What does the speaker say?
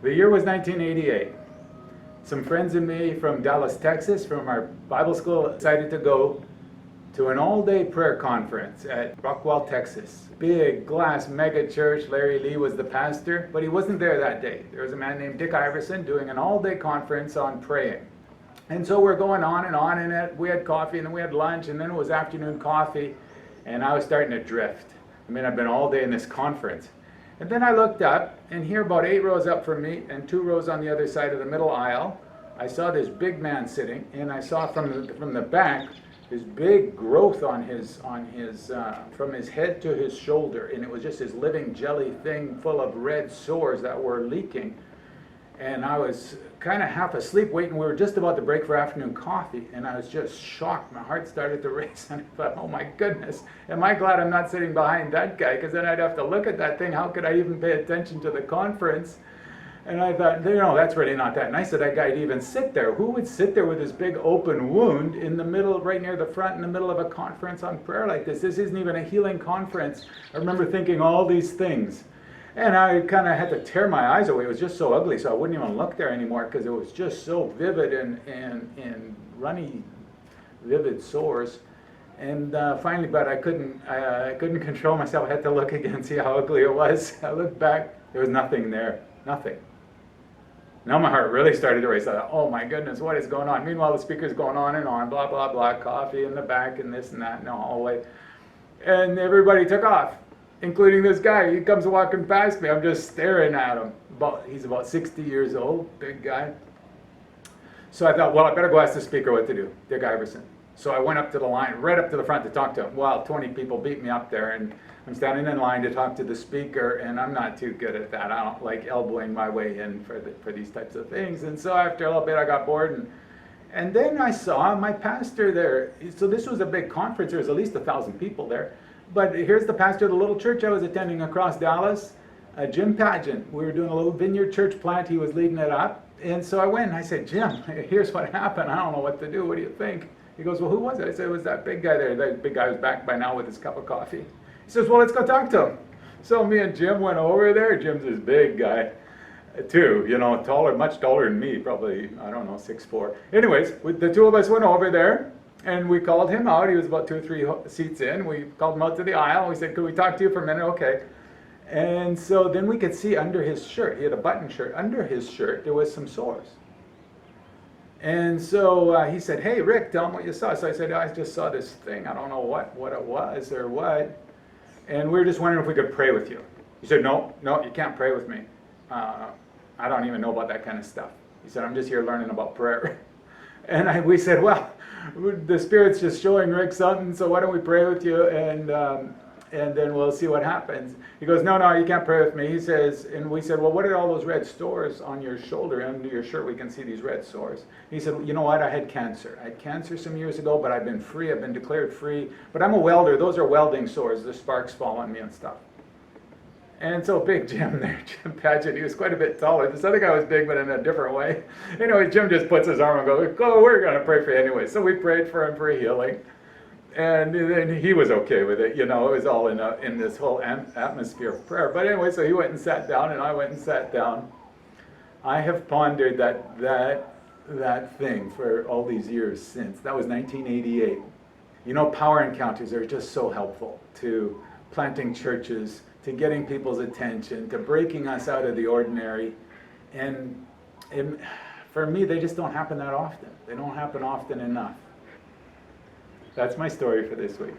The year was 1988. Some friends and me from Dallas, Texas, from our Bible school, decided to go to an all-day prayer conference at Rockwall, Texas. Big glass mega church. Larry Lee was the pastor, but he wasn't there that day. There was a man named Dick Iverson doing an all-day conference on praying. And so we're going on, and we had coffee, and then we had lunch, and then it was afternoon coffee, and I was starting to drift. I mean, I've been all day in this conference. And then I looked up, and here about 8 rows up from me, and 2 rows on the other side of the middle aisle, I saw this big man sitting, and I saw from the back this big growth on his from his head to his shoulder, and it was just this living jelly thing full of red sores that were leaking. And I was kind of half asleep waiting. We were just about to break for afternoon coffee, and I was just shocked. My heart started to race, and I thought, oh my goodness, am I glad I'm not sitting behind that guy, because then I'd have to look at that thing. How could I even pay attention to the conference? And I thought, that's really not that nice of that guy to even sit there. Who would sit there with this big open wound in the middle, right near the front, in the middle of a conference on prayer like this? This isn't even a healing conference. I remember thinking all these things. And I kind of had to tear my eyes away. It was just so ugly, so I wouldn't even look there anymore, because it was just so vivid and runny, vivid sores. And finally, but I couldn't control myself. I had to look again and see how ugly it was. I looked back, there was nothing there, nothing. Now my heart really started to race. I thought, oh my goodness, what is going on? Meanwhile, the speaker's going on and on, blah, blah, blah, coffee in the back and this and that in the hallway. And everybody took off, including this guy. He comes walking past me. I'm just staring at him. He's about 60 years old, big guy. So I thought, well, I better go ask the speaker what to do, Dick Iverson. So I went up to the line, right up to the front to talk to him. Well, 20 people beat me up there, and I'm standing in line to talk to the speaker, and I'm not too good at that. I don't like elbowing my way in for these types of things. And so after a little bit, I got bored, and then I saw my pastor there. So this was a big conference. There was at least 1,000 people there. But here's the pastor of the little church I was attending across Dallas, Jim Pageant. We were doing a little vineyard church plant. He was leading it up. And so I went and I said, Jim, here's what happened. I don't know what to do. What do you think? He goes, well, who was it? I said, it was that big guy there. That big guy was back by now with his cup of coffee. He says, well, let's go talk to him. So me and Jim went over there. Jim's this big guy, too, taller, much taller than me, probably, I don't know, 6'4". Anyways, the two of us went over there, and we called him out. He was about 2 or 3 seats in. We called him out to the aisle. We said, could we talk to you for a minute? Okay. And so then we could see under his shirt, he had a button shirt. Under his shirt, there was some sores. And so he said, hey, Rick, tell him what you saw. So I said, I just saw this thing. I don't know what it was or what. And we were just wondering if we could pray with you. He said, no, you can't pray with me. I don't even know about that kind of stuff. He said, I'm just here learning about prayer. And we said, well, the Spirit's just showing Rick something, so why don't we pray with you, and then we'll see what happens. He goes, no, you can't pray with me. He says, and we said, well, what are all those red sores on your shoulder? Under your shirt, we can see these red sores. He said, you know what, I had cancer. I had cancer some years ago, but I've been free. I've been declared free. But I'm a welder. Those are welding sores. The sparks fall on me and stuff. And so big Jim there, Jim Pageant, he was quite a bit taller. This other guy was big, but in a different way. Anyway, Jim just puts his arm and goes, we're going to pray for you anyway. So we prayed for him for healing. And then he was okay with it. It was all in this whole atmosphere of prayer. But anyway, so he went and sat down, and I went and sat down. I have pondered that thing for all these years since. That was 1988. Power encounters are just so helpful to planting churches, to getting people's attention, to breaking us out of the ordinary. And for me, they just don't happen that often. They don't happen often enough. That's my story for this week.